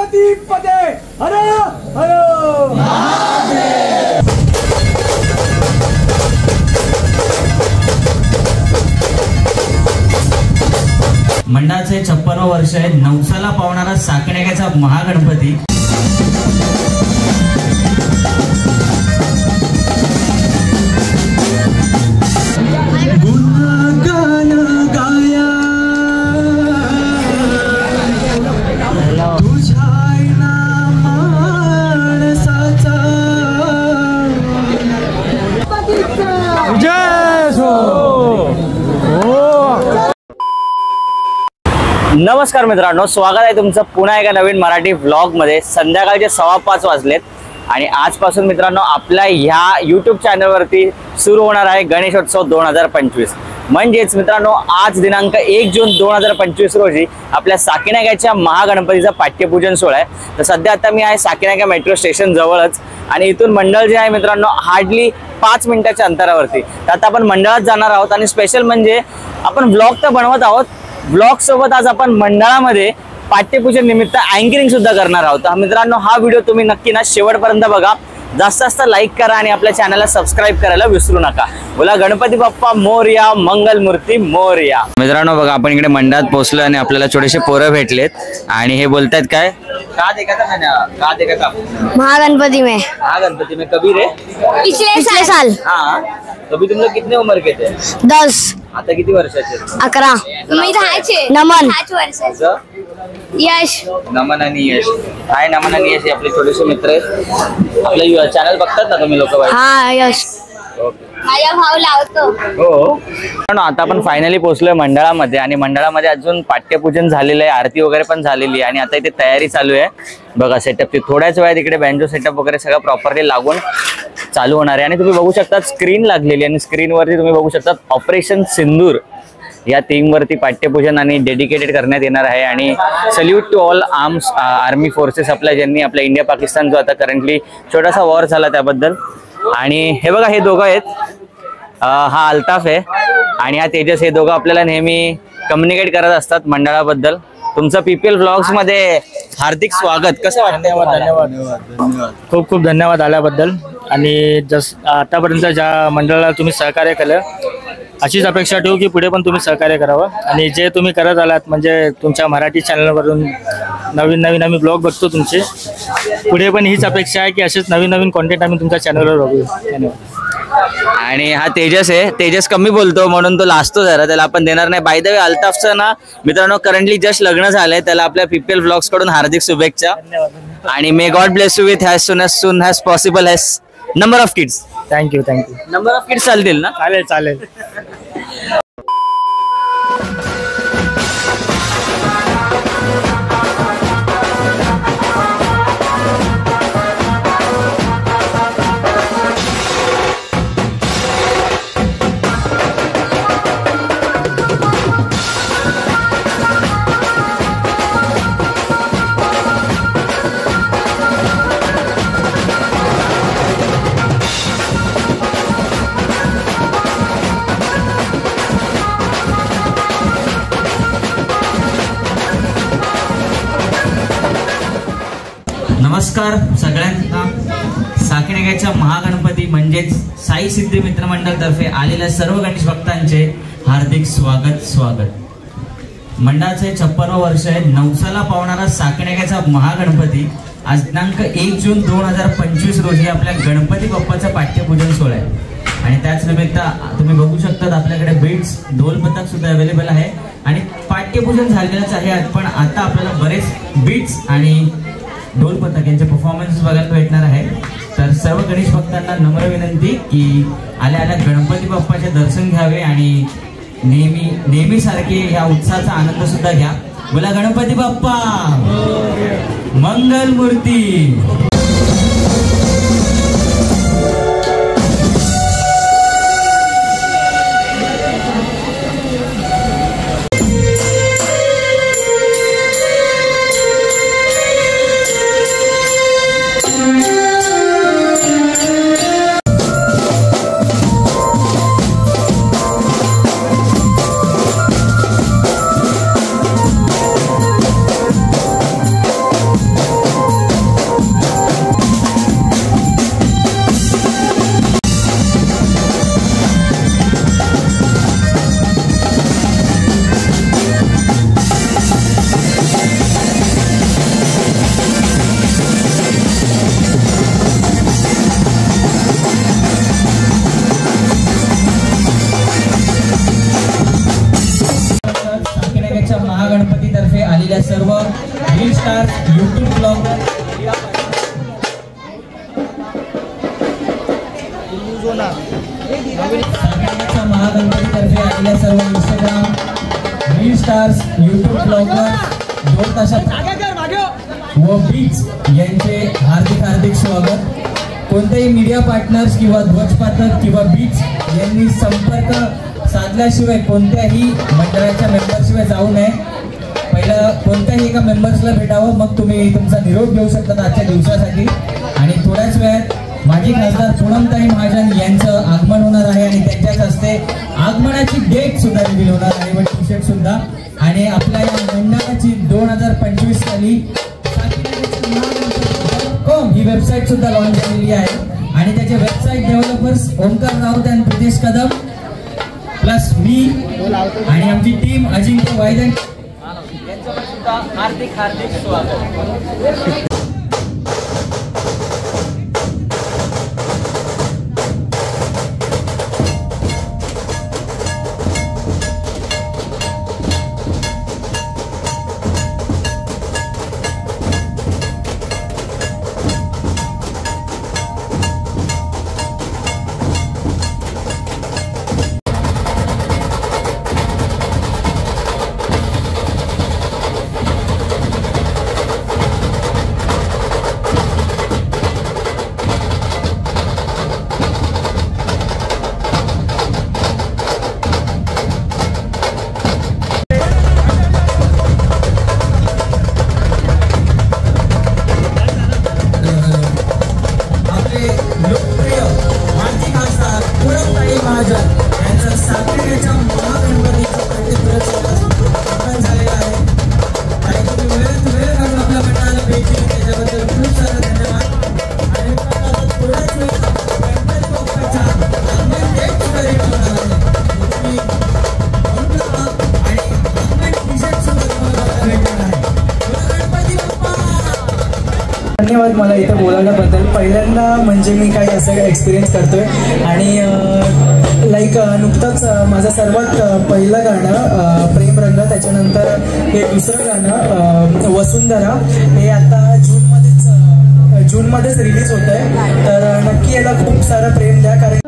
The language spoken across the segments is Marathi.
गणपती पदे हर हर महादेव। मंडळाचे 56 वर्ष आहे। नवसाला पावणारा साकण्याचा महागणपती नमस्कार मित्रांनो, स्वागत आहे तुमचं पुन्हा एका नवीन मराठी व्लॉग मध्ये। संध्याकाळचे 5:15 वाजलेत आणि आजपासून मित्रांनो आपल्या ह्या YouTube चॅनलवरती सुरू होणार आहे गणेशोत्सव 2025। म्हणजेच मित्रांनो आज दिनांक 1 जून 2025 रोजी आपल्या साकीनाग्याच्या महागणपतीचा पाठ्यपूजन सोहळा आहे। तर सध्या आता मी आहे साकीनागा मेट्रो स्टेशन जवळच आणि इथून मंडळ जे आहे मित्रांनो हार्डली 5 मिनिटाच्या अंतरावरती। तर आता आपण मंडळात जाणार आहोत आणि स्पेशल म्हणजे आपण व्लॉग तर बनवत आहोत, व्लॉग सोबत आज आपण मंडळामध्ये पाठ्यपूजन निमित्त अँकरिंग सुद्धा करणार आहोत। मित्रांनो हा व्हिडिओ तुम्ही नक्की ना शेवटपर्यंत बघा, जास्त लाईक करा आणि आपल्या चॅनलला सबस्क्राइब करायला विसरू नका। बोला गणपती बाप्पा मोरया, मंगलमूर्ती मोरया। मित्रांनो बघा आपण इकडे मंडळात पोहोचलो आणि आपल्याला छोटेसे पोरं भेटलेत आणि हे बोलतायत काय का देखा था महागणपती में कभी रे पिछले साल। हाँ कभी तुम लोग कितने उम्र के थे? 10। आता किती वर्षाचे? 11। मी 10चे। नमन 5 वर्षाचा। यश नमन आणि यश। हाय नमन आणि यश आपले छोटेसे मित्र आहेत। आपलं चॅनल बघतात ना तुम्ही लोक? हा यश माझा भाऊ लावतो। हो आता आपण फायनली पोहोचलोय मंडळामध्ये आणि मंडळामध्ये अजून पाठ्यपूजन झालेलं आहे, आरती वगैरे पण झालेली आहे आणि आता इथे तयारी चालू आहे बघा। सेटअप थोड्याच वेळात इकडे बँजो सेटअप वगैरे सगळं प्रॉपरली लागून चालू होणार आहे आणि तुम्ही बघू शकता स्क्रीन लागलेली आणि स्क्रीनवरती तुम्ही बघू शकता ऑपरेशन सिंदूर या थीमवरती पाठ्यपूजन आणि डेडिकेटेड करण्यात येणार आहे। आणि salute to all army forces आपल्या ज्यांनी आपल्या इंडिया पाकिस्तान जो आता करंटली छोटासा वॉर झाला त्याबद्दल। आणि हे बघा हे दोघं आहेत, हा अल्ताफ आहे आणि हा तेजस, हे दोघं आपल्याला नेहमी कम्युनिकेट करत असतात मंडळाबद्दल। तुमचं पीपीएल व्लॉग्स मध्ये हार्दिक स्वागत। कसं वाटतं? धन्यवाद खूप खूप धन्यवाद आल्याबद्दल। आणि आतापर्यंत ज्या मंडळाला तुम्ही सहकार्य केलं अशीच अपेक्षा ठेवू की पुढे पण तुम्ही सहकार्य करावं। आणि जे तुम्ही करत आलात म्हणजे तुमच्या मराठी चॅनलवरून नवीन आम्ही ब्लॉग बघतो तुमचे, पुढे पण हीच अपेक्षा आहे की असेच नवीन कंटेंट आम्ही तुमच्या चॅनलवर बघू। धन्यवाद। आणि हा तेजस आहे, तेजस कमी बोलतो म्हणून तो लाजतो जरा, त्याला आपण देणार नाही। बाय द वे अल्ताफचं ना मित्रांनो करंटली जस्ट लग्न झालंय, त्याला आपल्या पीपीएल व्लॉग्स कडून हार्दिक शुभेच्छा। आणि may God bless you with soon has possible has number of kids. Thank you number of kids चालतील ना? चालेल नमस्कार सगळ्यांना। साकीनाग्याच्या महागणपती म्हणजेच साई सिद्धी मित्रमंडळ तर्फे आलेल्या सर्व गणेश भक्तांचे हार्दिक स्वागत। मंडळाचे 56 वर्ष आहे। नवसाला पावणारा साकीनाग्याचा महागणपती आज दिनांक 1 जून 2025 रोजी आपल्या गणपती बाप्पाचा पाठ्यपूजन सोहळा आहे आणि त्याच निमित्त तुम्ही बघू शकता आपल्याकडे बीट्स ढोल पथक सुद्धा अवेलेबल आहे आणि पाठ्यपूजन झालेलंच आहे पण आता आपल्याला बरेच बीट्स आणि ढोल पथक यांचे परफॉर्मन्स बघायला भेटणार आहे। तर सर्व गणेश भक्तांना नम्र विनंती की आल्या गणपती बाप्पाचे दर्शन घ्यावे आणि नेहमी सारखे या उत्साहाचा आनंद सुद्धा घ्या। बोला गणपती बाप्पा मंगलमूर्ती। यूट्यूब ब्लॉग महागणपतीतर्फे आपल्या सर्व Instagram reel stars YouTube blogger 2 तासात व बीट्स यांचे हार्दिक स्वागत. कोणतेही मीडिया पार्टनर्स किंवा ध्वजपातक किंवा बीट्स यांनी संपर्क साधल्याशिवाय कोणत्याही मंडळाच्या मेंबरशिवाय जाऊ नये. पहिलं कोणत्याही एका मेंबर्सला भेटावं, मग तुम्ही तुमचा निरोप घेऊ शकता आजच्या दिवसासाठी. आणि थोड्याच वेळात माजी खासदार पूनमताई महाजन यांचं आगमन होणार आहे आणि त्यांच्याच हस्ते आगमनाची डेट सुद्धा रिव्हील होणार आहे व टी शर्ट सुद्धा. आणि आपल्या या मंडळाची 2025 साली ही वेबसाईट सुद्धा लॉन्च झालेली आहे आणि त्याचे वेबसाईट डेव्हलपर्स ओंकार राऊत आणि प्रितेश कदम प्लस मी आणि आमची टीम अजिंक्य वायदन यांचं सुद्धा हार्दिक स्वागत. धन्यवाद मला इथे बोलावल्याबद्दल. पहिल्यांदा म्हणजे मी काही असं एक्सपिरियन्स करतोय आणि लाईक नुकतंच माझं सर्वात पहिलं गाणं प्रेमरंग, त्याच्यानंतर हे दुसरं गाणं वसुंधरा हे आता जूनमध्येच रिलीज होत आहे. तर नक्की याला खूप सारं प्रेम द्या. कारण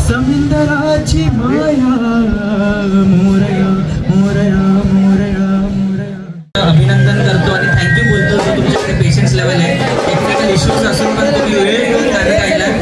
समुद्राची माया मोरया मोरया मोरया मोरया. अभिनंदन करतो आणि थँक्यू बोलतो. तुमच्याकडे पेशन्स लेवल आहे. टेक्निकल इश्यूज असून पण तुम्ही वेळ घेऊन गाणं गायला.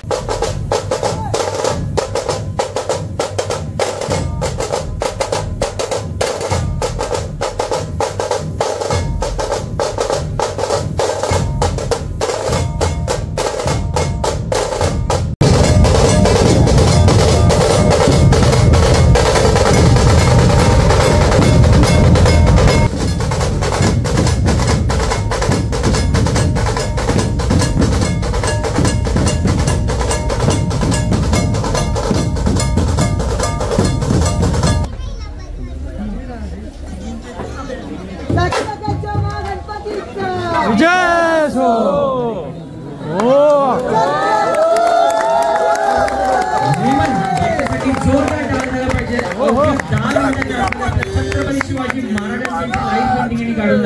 शिवाजी महाराजांची काढून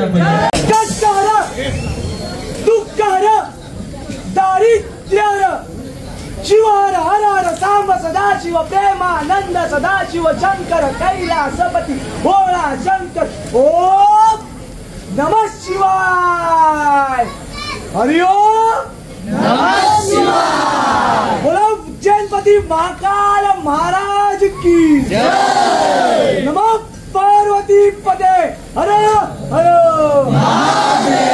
दुःखहर दारिद्र्यर शिवहर हर सांब सदाशिव प्रेमानंद सदाशिव शंकर कैलासपती भोळा शंकर ओम नमः शिवाय. हरिओम नमः शिवाय. बोलो उज्जैनपति महाकाल महाराज की जय. नमः पार्वती पदे हर हर महादेव.